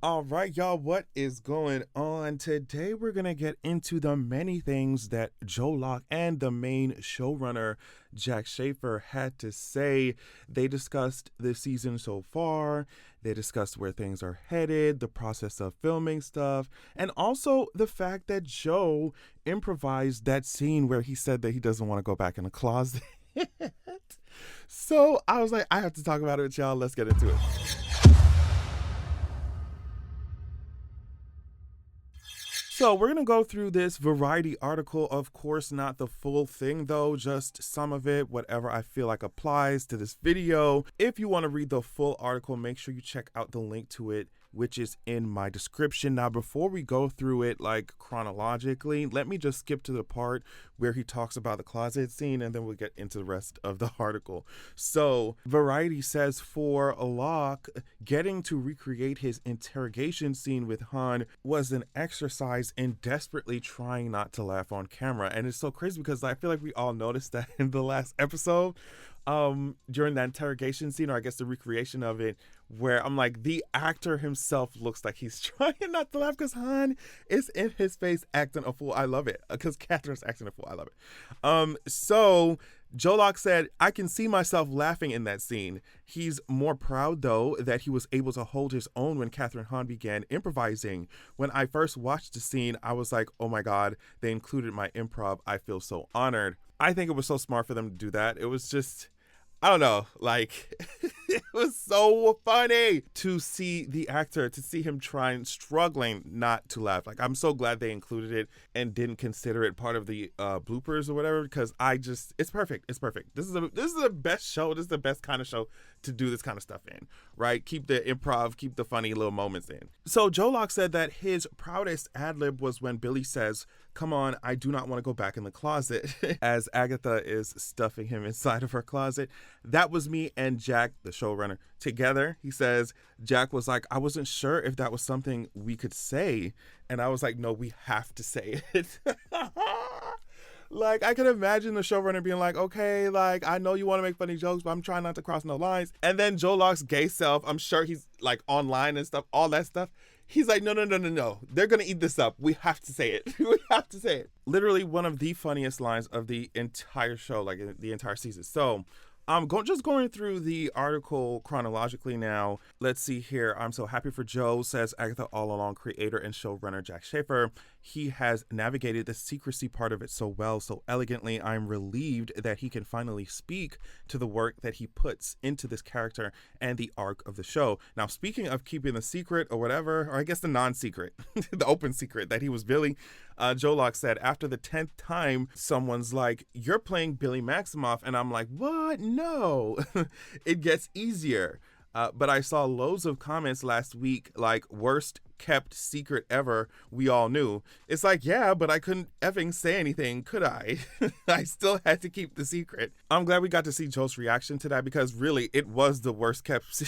All right, y'all, what is going on? Today, we're going to get into the many things that Joe Locke and the main showrunner, Jac Schaeffer, had to say. They discussed the season so far, they discussed where things are headed, the process of filming stuff, and also the fact that Joe improvised that scene where he said that he doesn't want to go back in the closet. So I was like, I have to talk about it with y'all. Let's get into it. So we're going to go through this Variety article. Of course, not the full thing though, just some of it, whatever I feel like applies to this video. If you want to read the full article, make sure you check out the link to it, which is in my description. Now, before we go through it like chronologically, let me just skip to the part where he talks about the closet scene and then we'll get into the rest of the article. So Variety says for Locke, getting to recreate his interrogation scene with Han was an exercise in desperately trying not to laugh on camera. And it's so crazy because I feel like we all noticed that in the last episode, during that interrogation scene, or I guess the recreation of it, where I'm like, the actor himself looks like he's trying not to laugh because Han is in his face acting a fool. I love it because Catherine's acting a fool. I love it. So Joe Locke said, I can see myself laughing in that scene. He's more proud, though, that he was able to hold his own when Catherine Hahn began improvising. When I first watched the scene, I was like, oh my God, they included my improv. I feel so honored. I think it was so smart for them to do that. It was just, I don't know, like, it was so funny to see the actor, to see him struggling not to laugh. Like, I'm so glad they included it and didn't consider it part of the bloopers or whatever, because it's perfect. It's perfect. This is the best show. This is the best kind of show to do this kind of stuff in, right? Keep the improv, keep the funny little moments in. So Joe Locke said that his proudest ad lib was when Billy says, come on, I do not want to go back in the closet, as Agatha is stuffing him inside of her closet. That was me and Jac, the showrunner, together. He says, Jac was like, I wasn't sure if that was something we could say. And I was like, no, we have to say it. Like, I can imagine the showrunner being like, okay, like, I know you want to make funny jokes, but I'm trying not to cross no lines. And then Joe Locke's gay self, I'm sure he's like online and stuff, all that stuff. He's like, no. They're going to eat this up. We have to say it. We have to say it. Literally one of the funniest lines of the entire show, like the entire season. So I'm just going through the article chronologically now. Let's see here. I'm so happy for Joe, says Agatha all along creator and showrunner Jac Schaeffer. He has navigated the secrecy part of it so well, so elegantly. I'm relieved that he can finally speak to the work that he puts into this character and the arc of the show. Now, speaking of keeping the secret or whatever, or I guess the non-secret, the open secret that he was Billy, Joe Locke said, after the 10th time, someone's like, you're playing Billy Maximoff. And I'm like, what? No. It gets easier. But I saw loads of comments last week, like, worst kept secret ever, we all knew. It's like, yeah, but I couldn't effing say anything, could I? I still had to keep the secret. I'm glad we got to see Joe's reaction to that because really, it was the worst kept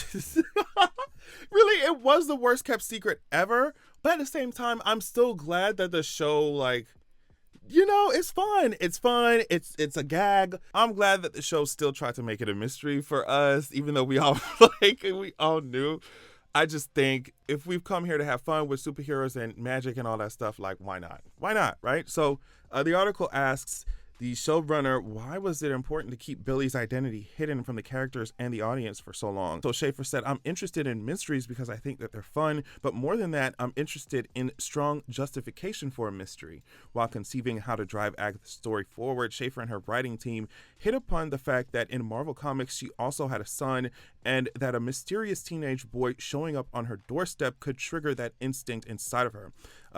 really, it was the worst kept secret ever. But at the same time, I'm still glad that the show, like, you know, it's fun. It's fun. It's a gag. I'm glad that the show still tried to make it a mystery for us, even though we all we all knew. I just think if we've come here to have fun with superheroes and magic and all that stuff, like, why not? Why not, right? So the article asks the showrunner, why was it important to keep Billy's identity hidden from the characters and the audience for so long? So Schaeffer said, I'm interested in mysteries because I think that they're fun, but more than that, I'm interested in strong justification for a mystery. While conceiving how to drive Agatha's story forward, Schaeffer and her writing team hit upon the fact that in Marvel Comics, she also had a son, and that a mysterious teenage boy showing up on her doorstep could trigger that instinct inside of her.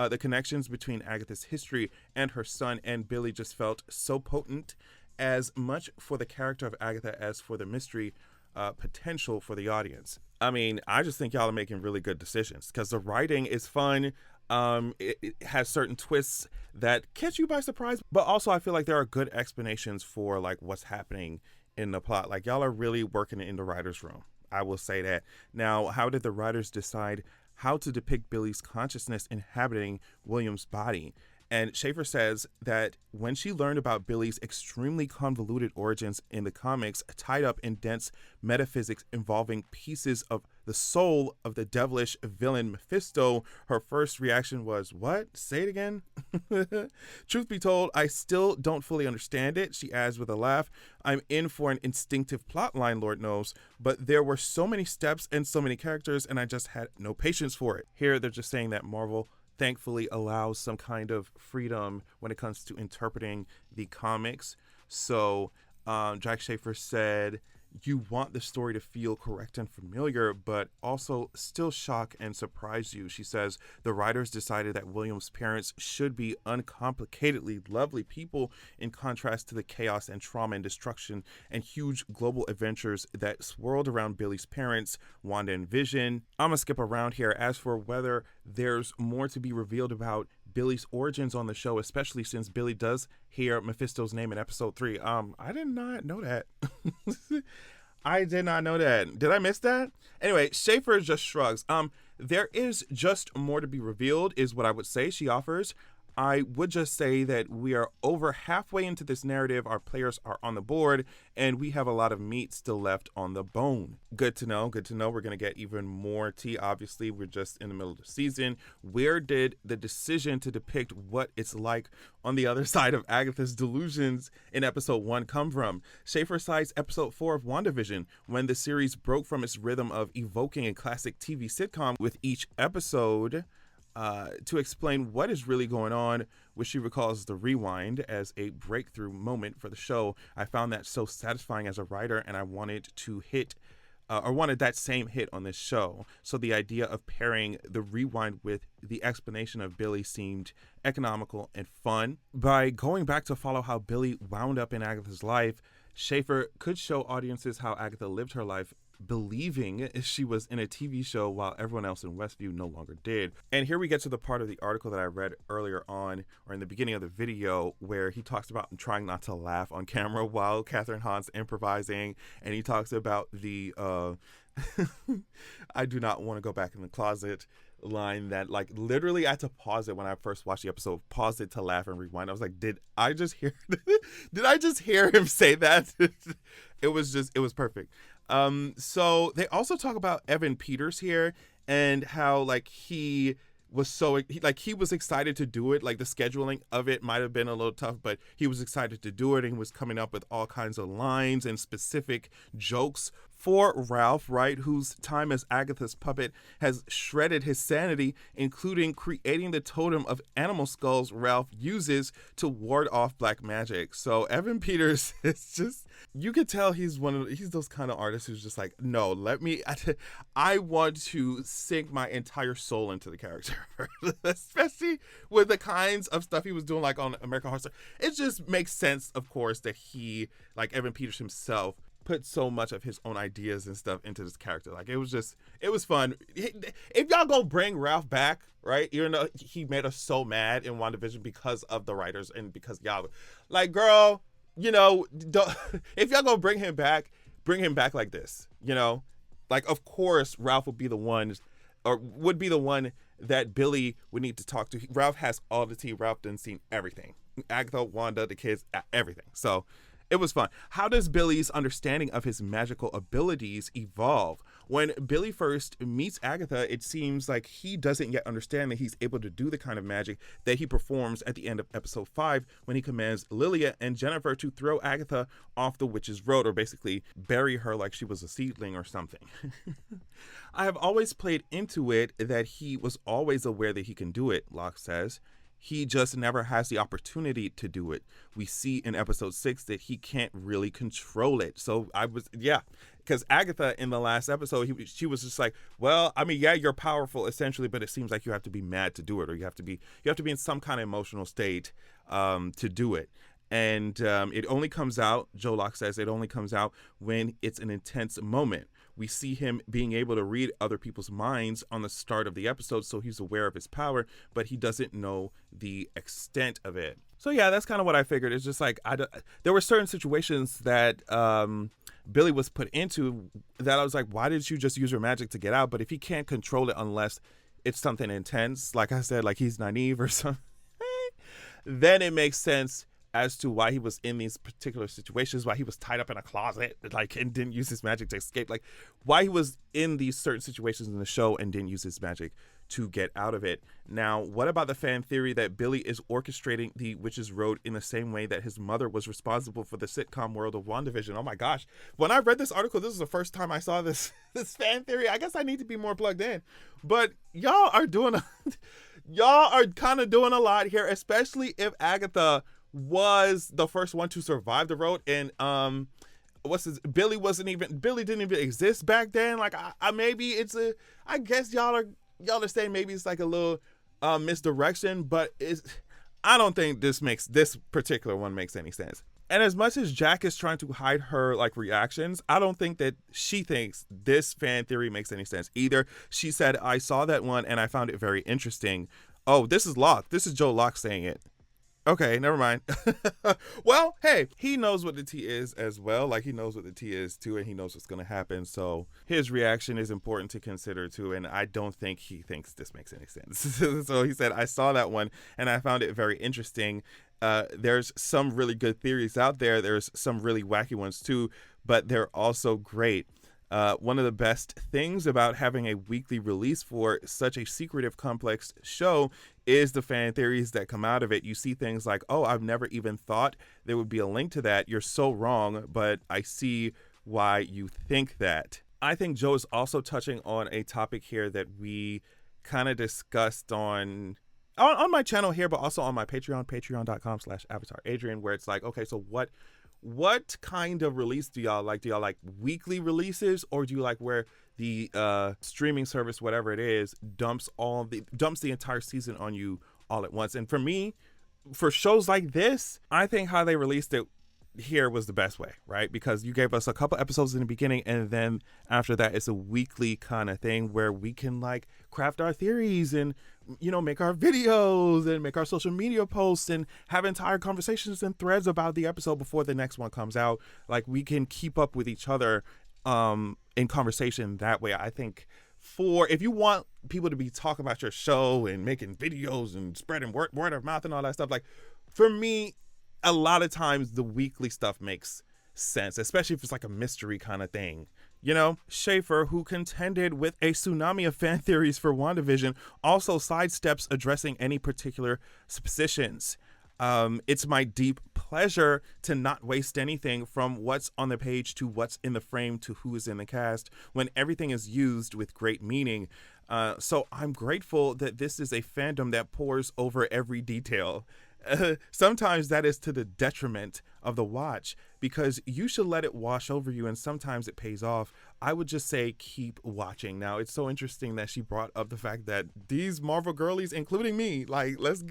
The connections between Agatha's history and her son and Billy just felt so potent, as much for the character of Agatha as for the mystery potential for the audience. I mean, I just think y'all are making really good decisions because the writing is fun. It has certain twists that catch you by surprise, but also I feel like there are good explanations for like what's happening in the plot. Like, y'all are really working in the writer's room. I will say that. Now, how did the writers decide how to depict Billy's consciousness inhabiting William's body? And Schaeffer says that when she learned about Billy's extremely convoluted origins in the comics, tied up in dense metaphysics involving pieces of the soul of the devilish villain Mephisto, her first reaction was, "What? Say it again?" Truth be told, I still don't fully understand it, she adds with a laugh. I'm in for an instinctive plot line, Lord knows, but there were so many steps and so many characters, and I just had no patience for it. Here, they're just saying that Marvel thankfully allows some kind of freedom when it comes to interpreting the comics. So Jac Schaeffer said, you want the story to feel correct and familiar, but also still shock and surprise you. She says the writers decided that William's parents should be uncomplicatedly lovely people in contrast to the chaos and trauma and destruction and huge global adventures that swirled around Billy's parents, Wanda and Vision. I'm gonna skip around here. As for whether there's more to be revealed about Billy's origins on the show, especially since Billy does hear Mephisto's name in episode 3. I did not know that. I did not know that. Did I miss that? Anyway, Schaeffer just shrugs. There is just more to be revealed, is what I would say she offers. I would just say that we are over halfway into this narrative. Our players are on the board, and we have a lot of meat still left on the bone. Good to know. Good to know. We're going to get even more tea. Obviously, we're just in the middle of the season. Where did the decision to depict what it's like on the other side of Agatha's delusions in episode 1 come from? Schaeffer cites episode 4 of WandaVision, when the series broke from its rhythm of evoking a classic TV sitcom with each episode to explain what is really going on, which she recalls the rewind as a breakthrough moment for the show. I found that so satisfying as a writer, and I wanted to hit or wanted that same hit on this show. So the idea of pairing the rewind with the explanation of Billy seemed economical and fun. By going back to follow how Billy wound up in Agatha's life, Schaeffer could show audiences how Agatha lived her life believing she was in a TV show while everyone else in Westview no longer did. And here we get to the part of the article that I read earlier on, or in the beginning of the video, where he talks about trying not to laugh on camera while Catherine Hahn's improvising, and he talks about the I do not want to go back in the closet line that, like, literally I had to pause it when I first watched the episode, pause it to laugh and rewind. I was like, did I just hear him say that? It was perfect. So they also talk about Evan Peters here and how, like, he was excited to do it. Like, the scheduling of it might have been a little tough, but he was excited to do it, and he was coming up with all kinds of lines and specific jokes for Ralph, right, whose time as Agatha's puppet has shredded his sanity, including creating the totem of animal skulls Ralph uses to ward off black magic. So Evan Peters is just, you could tell he's those kind of artists who's just like, no, I want to sink my entire soul into the character, especially with the kinds of stuff he was doing, like on American Horror Story. It just makes sense, of course, that he, like Evan Peters himself, put so much of his own ideas and stuff into this character. Like, it was fun. If y'all gonna bring Ralph back, right, even though he made us so mad in WandaVision because of the writers and because y'all, like, girl, you know, if y'all gonna bring him back like this, you know, like, of course Ralph would be the one that Billy would need to talk to. Ralph has all the tea. Ralph done seen everything. Agatha, Wanda, the kids, everything. So it was fun. How does Billy's understanding of his magical abilities evolve? When Billy first meets Agatha, it seems like he doesn't yet understand that he's able to do the kind of magic that he performs at the end of episode 5 when he commands Lilia and Jennifer to throw Agatha off the witch's road, or basically bury her like she was a seedling or something. I have always played into it that he was always aware that he can do it, Locke says. He just never has the opportunity to do it. We see in episode 6 that he can't really control it. So because Agatha in the last episode, she was just like, well, I mean, yeah, you're powerful essentially, but it seems like you have to be mad to do it, or you have to be in some kind of emotional state to do it. And it only comes out, Joe Locke says, it only comes out when it's an intense moment. We see him being able to read other people's minds on the start of the episode, so he's aware of his power, but he doesn't know the extent of it. So yeah, that's kind of what I figured. It's just like, there were certain situations that Billy was put into that I was like, why didn't you just use your magic to get out? But if he can't control it unless it's something intense, like I said, like he's naive or something, then it makes sense as to why he was in these particular situations, why he was tied up in a closet, like, and didn't use his magic to escape, like why he was in these certain situations in the show and didn't use his magic to get out of it. Now, what about the fan theory that Billy is orchestrating the Witch's Road in the same way that his mother was responsible for the sitcom world of WandaVision? Oh my gosh. When I read this article, this is the first time I saw this fan theory. I guess I need to be more plugged in. But y'all are kind of doing a lot here, especially if Agatha was the first one to survive the road, and Billy didn't even exist back then. Like, I guess y'all are saying maybe it's like a little misdirection, but I don't think this particular one makes any sense. And as much as Jac is trying to hide her like reactions, I don't think that she thinks this fan theory makes any sense either. She said, I saw that one and I found it very interesting. Oh, this is Locke. This is Joe Locke saying it. Okay, never mind. Well, hey, he knows what the tea is as well. Like, he knows what the tea is too, and he knows what's going to happen. So his reaction is important to consider too, and I don't think he thinks this makes any sense. So he said, I saw that one and I found it very interesting. There's some really good theories out there. There's some really wacky ones too, but they're also great. One of the best things about having a weekly release for such a secretive, complex show is the fan theories that come out of it. You see things like, oh, I've never even thought there would be a link to that. You're so wrong, but I see why you think that. I think Joe is also touching on a topic here that we kind of discussed on my channel here, but also on my Patreon, patreon.com/AvatarAdrian, where it's like, okay, so what kind of release do y'all like? Do y'all like weekly releases, or do you like where the streaming service, whatever it is, dumps the entire season on you all at once? And for me, for shows like this, I think how they released it here was the best way, right? Because you gave us a couple episodes in the beginning, and then after that it's a weekly kind of thing where we can like craft our theories and, you know, make our videos and make our social media posts and have entire conversations and threads about the episode before the next one comes out. Like, we can keep up with each other in conversation that way. I think if you want people to be talking about your show and making videos and spreading word of mouth and all that stuff, like, for me, a lot of times the weekly stuff makes sense, especially if it's like a mystery kind of thing. You know, Schaeffer, who contended with a tsunami of fan theories for WandaVision, also sidesteps addressing any particular suppositions. It's my deep pleasure to not waste anything from what's on the page to what's in the frame to who is in the cast when everything is used with great meaning. So I'm grateful that this is a fandom that pores over every detail. Sometimes that is to the detriment of the watch, because you should let it wash over you, and sometimes it pays off. I would just say keep watching. Now, it's so interesting that she brought up the fact that these Marvel girlies, including me, like, let's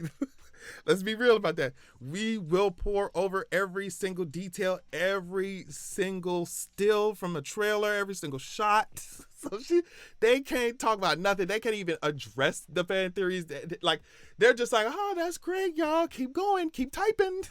be real about that. We will pour over every single detail, every single still from the trailer, every single shot. So they can't talk about nothing. They can't even address the fan theories. Like, they're just like, oh, that's great, y'all. Keep going, keep typing.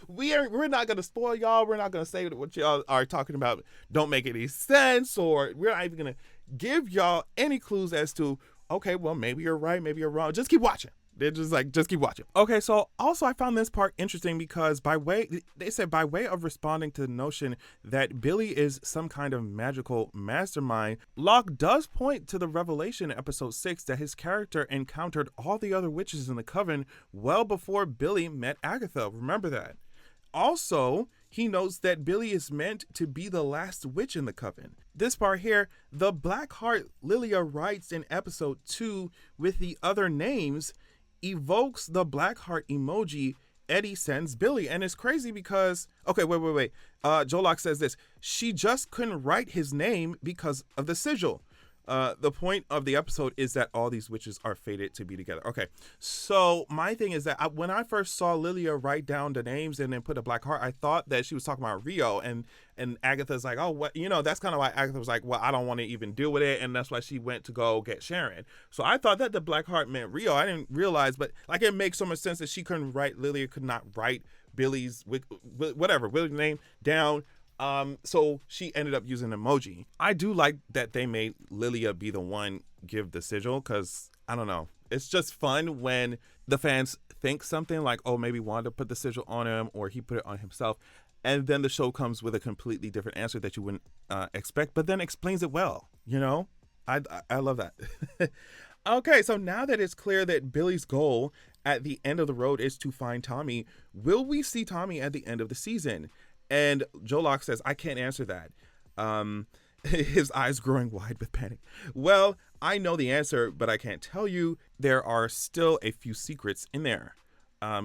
We're not gonna spoil y'all. We're not gonna say what y'all are talking about don't make any sense, or we're not even gonna give y'all any clues as to, okay, well, maybe you're right, maybe you're wrong. Just keep watching. They're just like, just keep watching. Okay, so also I found this part interesting because they said by way of responding to the notion that Billy is some kind of magical mastermind, Locke does point to the revelation in episode 6 that his character encountered all the other witches in the coven well before Billy met Agatha. Remember that. Also, he notes that Billy is meant to be the last witch in the coven. This part here, the Black Heart Lilia writes in episode 2 with the other names, evokes the black heart emoji Eddie sends Billy. And it's crazy because, okay, wait. Joe Locke says this: she just couldn't write his name because of the sigil. The point of the episode is that all these witches are fated to be together. Okay, so my thing is that when I first saw Lilia write down the names and then put a black heart, I thought that she was talking about Rio, and Agatha's like, oh, what, you know, that's kind of why Agatha was like, well, I don't want to even deal with it, and that's why she went to go get Sharon. So I thought that the black heart meant Rio. I didn't realize, but like, it makes so much sense that Lilia could not write Billy's Billy's name down. So she ended up using an emoji. I do like that they made Lilia be the one give the sigil, because I don't know, it's just fun when the fans think something like, oh, maybe Wanda put the sigil on him or he put it on himself. And then the show comes with a completely different answer that you wouldn't expect, but then explains it well, you know? I love that. Okay, so now that it's clear that Billy's goal at the end of the road is to find Tommy, will we see Tommy at the end of the season? And Joe Locke says, I can't answer that. His eyes growing wide with panic. Well, I know the answer, but I can't tell you. There are still a few secrets in there.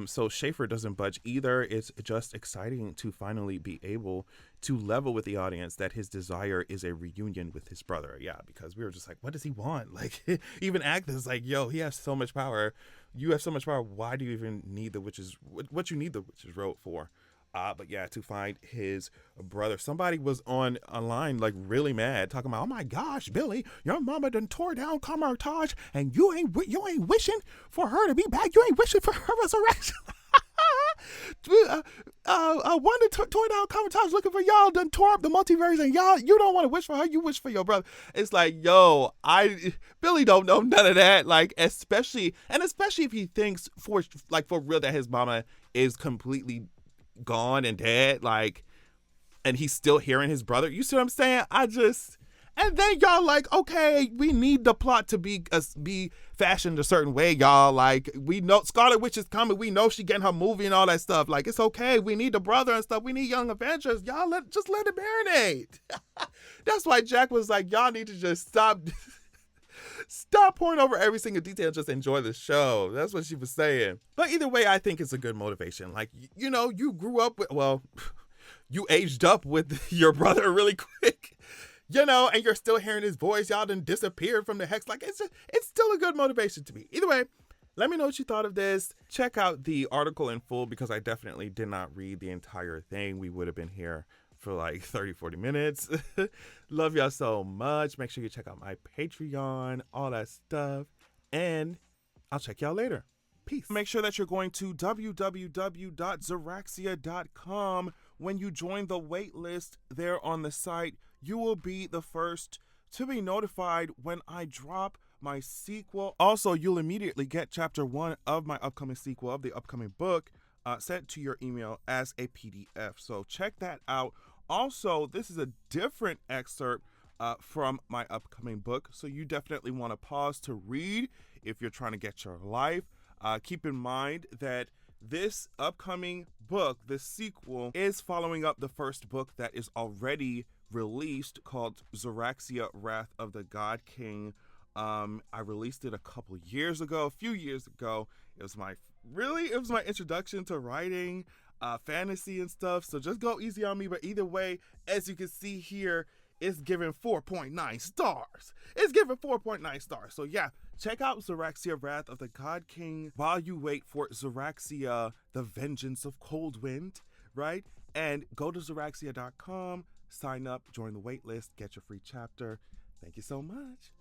So Schaeffer doesn't budge either. It's just exciting to finally be able to level with the audience that his desire is a reunion with his brother. Yeah, because we were just like, what does he want? Like, even Agnes like, yo, he has so much power. You have so much power. Why do you even need the witches? What you need the witches road for? But yeah, to find his brother. Somebody was online like really mad, talking about, oh my gosh, Billy, your mama done tore down Carmartage, and you ain't wishing for her to be back. You ain't wishing for her resurrection. Wanda tore down Carmartage looking for y'all, done tore up the multiverse, and y'all, you don't want to wish for her, you wish for your brother. It's like, yo, Billy don't know none of that. Like, especially if he thinks for real that his mama is completely gone and dead, like, and he's still hearing his brother. You see what I'm saying? And then y'all like, okay, we need the plot to be fashioned a certain way, y'all. Like, we know Scarlet Witch is coming. We know she getting her movie and all that stuff. Like, it's okay. We need the brother and stuff. We need Young Avengers. Y'all just let it marinate. That's why Jack was like, y'all need to just stop pouring over every single detail. Just enjoy the show. That's what she was saying. But either way, I think it's a good motivation. Like, you know, you grew up with, well, you aged up with your brother really quick, you know, and you're still hearing his voice. Y'all done disappeared from the hex. Like, it's still a good motivation to me. Either way, let me know what you thought of this. Check out the article in full because I definitely did not read the entire thing. We would have been here for like 30-40 minutes. Love y'all so much. Make sure you check out my Patreon, all that stuff, and I'll check y'all later. Peace. Make sure that you're going to www.zeraxia.com. When you join the wait list there on the site, you will be the first to be notified when I drop my sequel. Also, you'll immediately get chapter 1 of my upcoming sequel of the upcoming book sent to your email as a PDF. So check that out. Also, this is a different excerpt from my upcoming book, so you definitely want to pause to read if you're trying to get your life. Keep in mind that this upcoming book, the sequel, is following up the first book that is already released called Zeraxia, Wrath of the God King. I released it a few years ago. It was my introduction to writing fantasy and stuff, so just go easy on me. But either way, as you can see here, it's given 4.9 stars. So yeah, check out Zeraxia, Wrath of the God King while you wait for Zeraxia, The Vengeance of Coldwind, right? And go to Zeraxia.com, sign up, join the wait list, get your free chapter. Thank you so much.